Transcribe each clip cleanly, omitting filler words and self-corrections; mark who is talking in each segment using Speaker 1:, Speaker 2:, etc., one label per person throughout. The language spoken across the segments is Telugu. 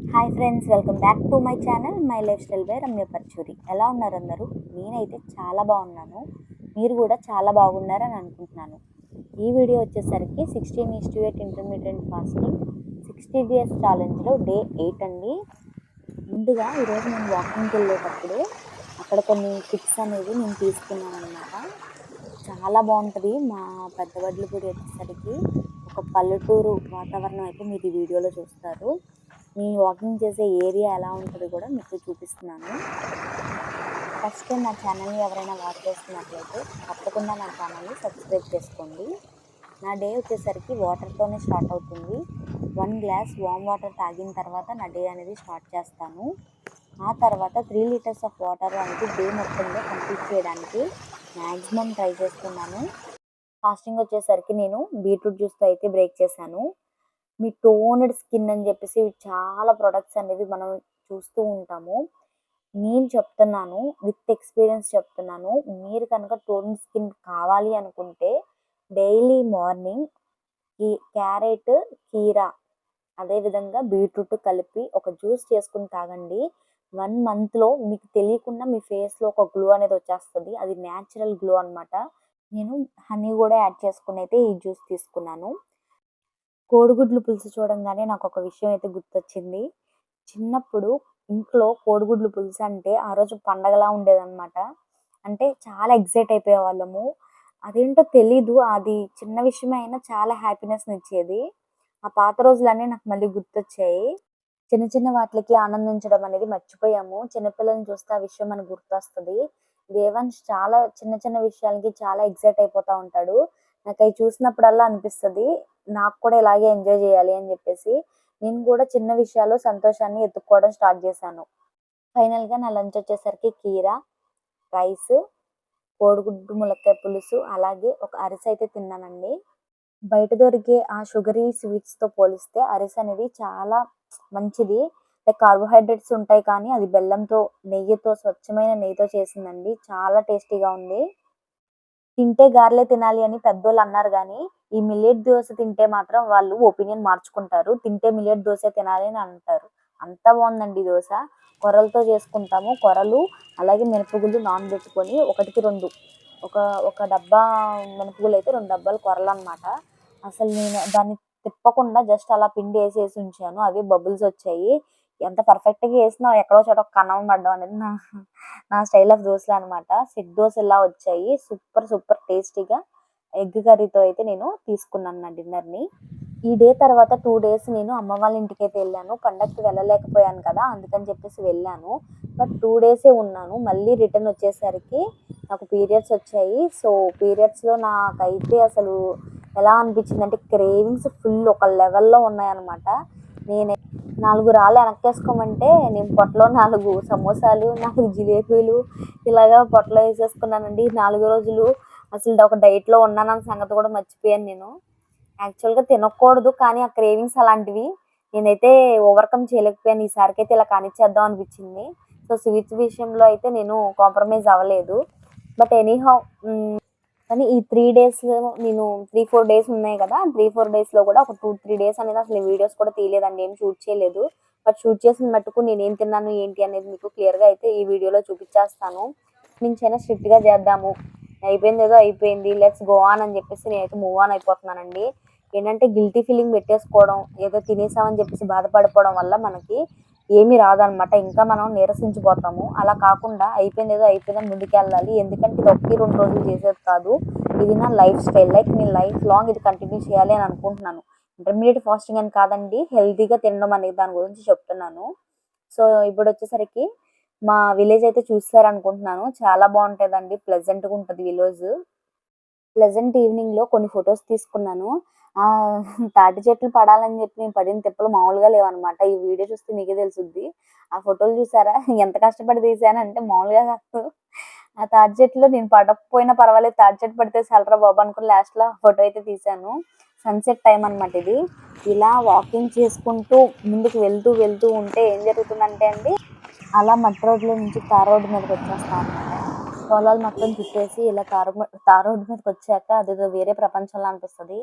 Speaker 1: Hi friends, welcome back to my channel my life style by Ramya Paruchuri. ఎలా ఉన్నారు అందరూ? నేనైతే చాలా బాగున్నాను. మీరు కూడా చాలా బాగున్నారని అనుకుంటున్నాను. ఈ వీడియో వచ్చేసరికి 16:8 ఇంటర్మీడియట్ ఫాస్టింగ్ 60 డేస్ ఛాలెంజ్లో డే 8 అండి. ముందుగా ఈరోజు నేను వాకింగ్కి వెళ్ళేటప్పుడు అక్కడ కొన్ని టిప్స్ అనేవి నేను తీసుకున్నాను అనమాట. చాలా బాగుంటుంది. మా పెద్దవడ్లపూడి వచ్చేసరికి ఒక పల్లెటూరు వాతావరణం అయితే మీరు ఈ వీడియోలో చూస్తారు. నేను వాకింగ్ చేసే ఏరియా ఎలా ఉంటుందో కూడా మీకు చూపిస్తున్నాను. ఫస్ట్ టైం నా ఛానల్ని ఎవరైనా వాచ్ చేస్తున్నట్లయితే తప్పకుండా నా ఛానల్ని సబ్స్క్రైబ్ చేసుకోండి. నా డే వచ్చేసరికి వాటర్తోనే స్టార్ట్ అవుతుంది. 1 గ్లాస్ వామ్ వాటర్ తాగిన తర్వాత నా డే అనేది స్టార్ట్ చేస్తాను. ఆ తర్వాత 3 లీటర్స్ ఆఫ్ వాటర్ అనేది డే మొత్తంలో కంప్లీట్ చేయడానికి మ్యాక్సిమం ట్రై చేస్తున్నాను. ఫాస్టింగ్ వచ్చేసరికి నేను బీట్రూట్ జ్యూస్తో అయితే బ్రేక్ చేశాను. మీ టోన్డ్ స్కిన్ అని చెప్పేసి చాలా ప్రొడక్ట్స్ అనేవి మనం చూస్తూ ఉంటాము. నేను చెప్తున్నాను, విత్ ఎక్స్పీరియన్స్ చెప్తున్నాను. మీరు కనుక టోన్డ్ స్కిన్ కావాలి అనుకుంటే డైలీ మార్నింగ్ క్యారెట్, కీరా, అదేవిధంగా బీట్రూట్ కలిపి ఒక జ్యూస్ చేసుకుని తాగండి. 1 మంత్లో మీకు తెలియకుండా మీ ఫేస్లో ఒక గ్లో అనేది వచ్చేస్తుంది. అది న్యాచురల్ గ్లో అనమాట. నేను హనీ కూడా యాడ్ చేసుకుని అయితే ఈ జ్యూస్ తీసుకున్నాను. కోడిగుడ్లు పులుసు చూడంగానే నాకు ఒక విషయం అయితే గుర్తొచ్చింది. చిన్నప్పుడు ఇంట్లో కోడిగుడ్లు పులుసు అంటే ఆ రోజు పండగలా ఉండేదన్నమాట. అంటే చాలా ఎక్సైట్ అయిపోయేవాళ్ళము. అదేంటో తెలీదు. అది చిన్న విషయమే అయినా చాలా హ్యాపీనెస్‌ని ఇచ్చేది. ఆ పాత రోజులన్నీ నాకు మళ్ళీ గుర్తొచ్చాయి. చిన్న చిన్న వాటిలకి ఆనందించడం అనేది మర్చిపోయాము. చిన్నపిల్లల్ని చూస్తే ఆ విషయం మనకు గుర్తొస్తది. దేవాన్ష్ చాలా చిన్న చిన్న విషయాలకి చాలా ఎక్సైట్ అయిపోతా ఉంటాడు. నాకయి చూసినప్పుడల్లా అనిపిస్తది, నాకు కూడా ఇలాగే ఎంజాయ్ చేయాలి అని చెప్పేసి. నేను కూడా చిన్న విషయాల్లో సంతోషాన్ని ఎతుక్కోవడం స్టార్ట్ చేశాను. ఫైనల్‌గా నా లంచ్ వచ్చేసరికి కీరా, రైస్, కోడిగుడ్డు ములక్కాయ పులుసు, అలాగే ఒక అరిసె అయితే తిన్నానండి. బయట దొరికే ఆ షుగరీ స్వీట్స్‌తో పోలిస్తే అరిసె అనేది చాలా మంచిది. లైక్ కార్బోహైడ్రేట్స్ ఉంటాయి కానీ అది బెల్లంతో, నెయ్యితో, స్వచ్ఛమైన నెయ్యితో చేసిందండి. చాలా టేస్టీగా ఉంది. తింటే గారెలే తినాలి అని పెద్దోళ్ళు అన్నారు గానీ, ఈ మిల్లెట్ దోస తింటే మాత్రం వాళ్ళు ఒపీనియన్ మార్చుకుంటారు. తింటే మిల్లెట్ దోసే తినాలి అని అంటారు. అంత బాగుందండి ఈ దోస. కొర్రలతో చేసుకుంటాము. కొర్రలు అలాగే మినపగుళ్ళు నానబెట్టుకొని 1కి 2 ఒక ఒక డబ్బా మినపగుళ్ళు అయితే 2 డబ్బాలు కొర్రలనమాట. అసలు నేను దాన్ని తిప్పకుండా జస్ట్ అలా పిండి ఏసేసి ఉంచాను. అవి బబుల్స్ వచ్చాయి. ఎంత పర్ఫెక్ట్‌గా ఏసినా ఎక్కడో చోట ఒక కన్నం పడడం అనేది నా స్టైల్ ఆఫ్ దోసలనమాట. సెట్ దోసల్లా వచ్చాయి. సూపర్ సూపర్ టేస్టీగా ఎగ్ కర్రీతో అయితే నేను తీసుకున్నాను నా డిన్నర్‌ని. ఈ డే తర్వాత 2 డేస్ నేను అమ్మ వాళ్ళ ఇంటికైతే వెళ్ళాను. పండగకి వెళ్ళలేకపోయాను కదా! అందుకని చెప్పేసి వెళ్ళాను. బట్ 2 డేసే ఉన్నాను. మళ్ళీ రిటర్న్ వచ్చేసరికి నాకు పీరియడ్స్ వచ్చాయి. సో, పీరియడ్స్‌లో నాకైతే అసలు ఎలా అనిపించిందంటే క్రేవింగ్స్ ఫుల్ ఒక లెవెల్‌లో ఉన్నాయన్నమాట. నేనే 4 రాళ్ళు వెనక్కేసుకోమంటే నేను పొట్టలో 4 సమోసాలు, 4 జిలేబీలు ఇలాగా పొట్టలో ఏసేసుకున్నానండి. 4 రోజులు అసలు ఒక డైట్‌లో ఉన్నానన్న సంగతి కూడా మర్చిపోయాను నేను. యాక్చువల్‌గా తినకూడదు కానీ ఆ క్రేవింగ్స్ అలాంటివి. నేనైతే ఓవర్‌కమ్ చేయలేకపోయాను. ఈసారికైతే ఇలా కానిచ్చేద్దాం అనిపించింది. సో, స్వీట్స్ విషయంలో అయితే నేను కాంప్రమైజ్ అవ్వలేదు. బట్ ఎనీహౌ కానీ ఈ 3 డేస్ నేను 3, 4 డేస్ ఉన్నాయి కదా! 3, 4 డేస్‌లో కూడా ఒక 2, 3 డేస్ అనేది అసలు వీడియోస్ కూడా తీయలేదండి. ఏం షూట్ చేయలేదు. బట్ షూట్ చేసిన మట్టుకు నేనేం తిన్నాను, ఏంటి అనేది మీకు క్లియర్‌గా అయితే ఈ వీడియోలో చూపించేస్తాను. నుంచైనా స్ట్రిక్ట్‌గా చేద్దాము. అయిపోయిందేదో అయిపోయింది. లెట్స్ గో ఆన్ అని చెప్పేసి నేనైతే మూవ్ ఆన్ అయిపోతున్నానండి. ఏంటంటే గిల్టీ ఫీలింగ్ పెట్టేసుకోవడం, ఏదో తినేసామని చెప్పేసి బాధపడిపోవడం వల్ల మనకి ఏమీ రాదనమాట. ఇంకా మనం నీరసించిపోతాము. అలా కాకుండా అయిపోయిందేదో అయిపోయిందని ముందుకెళ్ళాలి. ఎందుకంటే ఇది 1, 2 రోజులు చేసేది కాదు. ఇది నా లైఫ్ స్టైల్. లైక్ నేను లైఫ్ లాంగ్ ఇది కంటిన్యూ చేయాలి అని అనుకుంటున్నాను. ఇంటర్మీడియట్ ఫాస్టింగ్ అని కాదండి, హెల్తీగా తినడం అనేది దాని గురించి చెప్తున్నాను. సో, ఇప్పుడొచ్చేసరికి మా విలేజ్ అయితే చూసారనుకుంటున్నాను. చాలా బాగుంటుందండి. ప్లెజెంట్‌గా ఉంటది విలేజ్. ప్లెజెంట్ ఈవినింగ్‌లో కొన్ని ఫోటోస్ తీసుకున్నాను. తాటి చెట్లు పడాలని చెప్పి నేను పడిన తిప్పలు మామూలుగా లేవనమాట. ఈ వీడియో చూస్తే మీకే తెలుసుద్ది. ఆ ఫోటోలు చూసారా? ఎంత కష్టపడి తీశానంటే మామూలుగా కాదు. ఆ తాటి చెట్టులో నేను పడకపోయినా పర్వాలేదు, తాటి చెట్టు పడితే చాలురా బాబు అనుకుని లాస్ట్‌లో ఫోటో అయితే తీశాను. సన్‌సెట్ టైం అనమాట ఇది. ఇలా వాకింగ్ చేసుకుంటూ ముందుకు వెళ్తూ వెళ్తూ ఉంటే ఏం జరుగుతుందంటే అండి, అలా మట్టి రోడ్లో నుంచి తార్ రోడ్డు మీదకి వచ్చేస్తాం అనమాట. పొలాలు మొత్తం చుట్టేసి ఇలా తార్ రోడ్డు మీదకి వచ్చాక అదేదో వేరే ప్రపంచంలా అనిపిస్తది.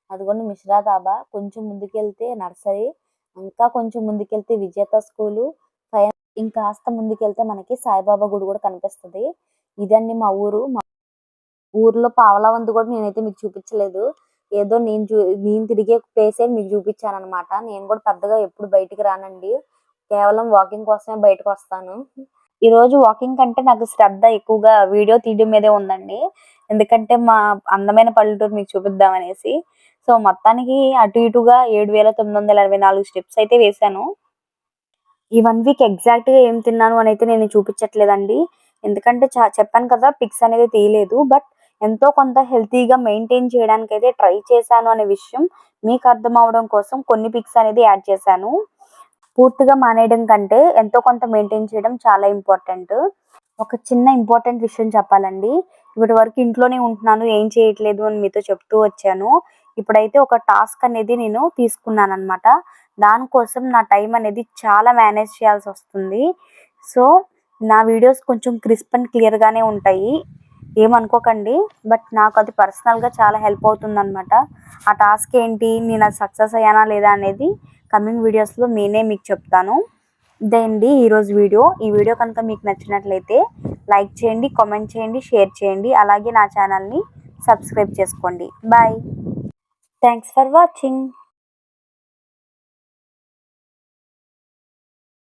Speaker 1: అదిగోండి మిశ్రా ధాబా. కొంచెం ముందుకెళ్తే నర్సరీ. ఇంకా కొంచెం ముందుకెళ్తే విజేత స్కూలు, ఇంకాస్త ముందుకెళ్తే మనకి సాయిబాబా గుడి కూడా కనిపిస్తుంది. ఇదండి మా ఊరు. మా ఊర్లో పావలా వంతు కూడా నేనైతే మీకు చూపించలేదు. ఏదో నేను తిరిగే ప్లేసే మీకు చూపించాను అనమాట. నేను కూడా పెద్దగా ఎప్పుడు బయటికి రానండి. కేవలం వాకింగ్ కోసమే బయటకు వస్తాను. ఈ రోజు వాకింగ్ కంటే నాకు శ్రద్ధ ఎక్కువగా వీడియో తీయడం మీదే ఉందండి. ఎందుకంటే మా అందమైన పల్లెటూరు మీకు చూపిద్దాం అనేసి. సో మొత్తానికి అటు ఇటుగా 7,924 స్టెప్స్ అయితే వేశాను. ఈ 1 వీక్ ఎగ్జాక్ట్ గా ఏం తిన్నాను అని అయితే నేను చూపించట్లేదండి. ఎందుకంటే చెప్పాను కదా, పిక్స్ అనేది తీయలేదు. బట్ ఎంతో కొంత హెల్తీగా మెయింటైన్ చేయడానికి అయితే ట్రై చేశాను అనే విషయం మీకు అర్థం అవడం కోసం కొన్ని పిక్స్ అనేది యాడ్ చేశాను. పూర్తిగా మానేయడం కంటే ఎంతో కొంత మెయింటైన్ చేయడం చాలా ఇంపార్టెంట్. ఒక చిన్న ఇంపార్టెంట్ విషయం చెప్పాలండి. ఇప్పటి వరకు ఇంట్లోనే ఉంటున్నాను, ఏం చేయట్లేదు అని మీతో చెప్తూ వచ్చాను. ఇప్పుడైతే ఒక టాస్క్ అనేది నేను తీసుకున్నాను అనమాట. దానికోసం నా టైం అనేది చాలా మేనేజ్ చేయాల్సి వస్తుంది. సో నా వీడియోస్ కొంచెం క్రిస్ప్ అండ్ క్లియర్గానే ఉంటాయి, ఏమనుకోకండి. బట్ నాకు అది పర్సనల్గా చాలా హెల్ప్ అవుతుంది అనమాట. ఆ టాస్క్ ఏంటి, నేను అది సక్సెస్ అయ్యానా లేదా అనేది కమింగ్ వీడియోస్లో నేనే మీకు చెప్తాను. ఇదే అండి ఈరోజు వీడియో. ఈ వీడియో కనుక మీకు నచ్చినట్లయితే లైక్ చేయండి, కామెంట్ చేయండి, షేర్ చేయండి. అలాగే నా ఛానల్ని సబ్స్క్రైబ్ చేసుకోండి. బాయ్. Thanks for watching.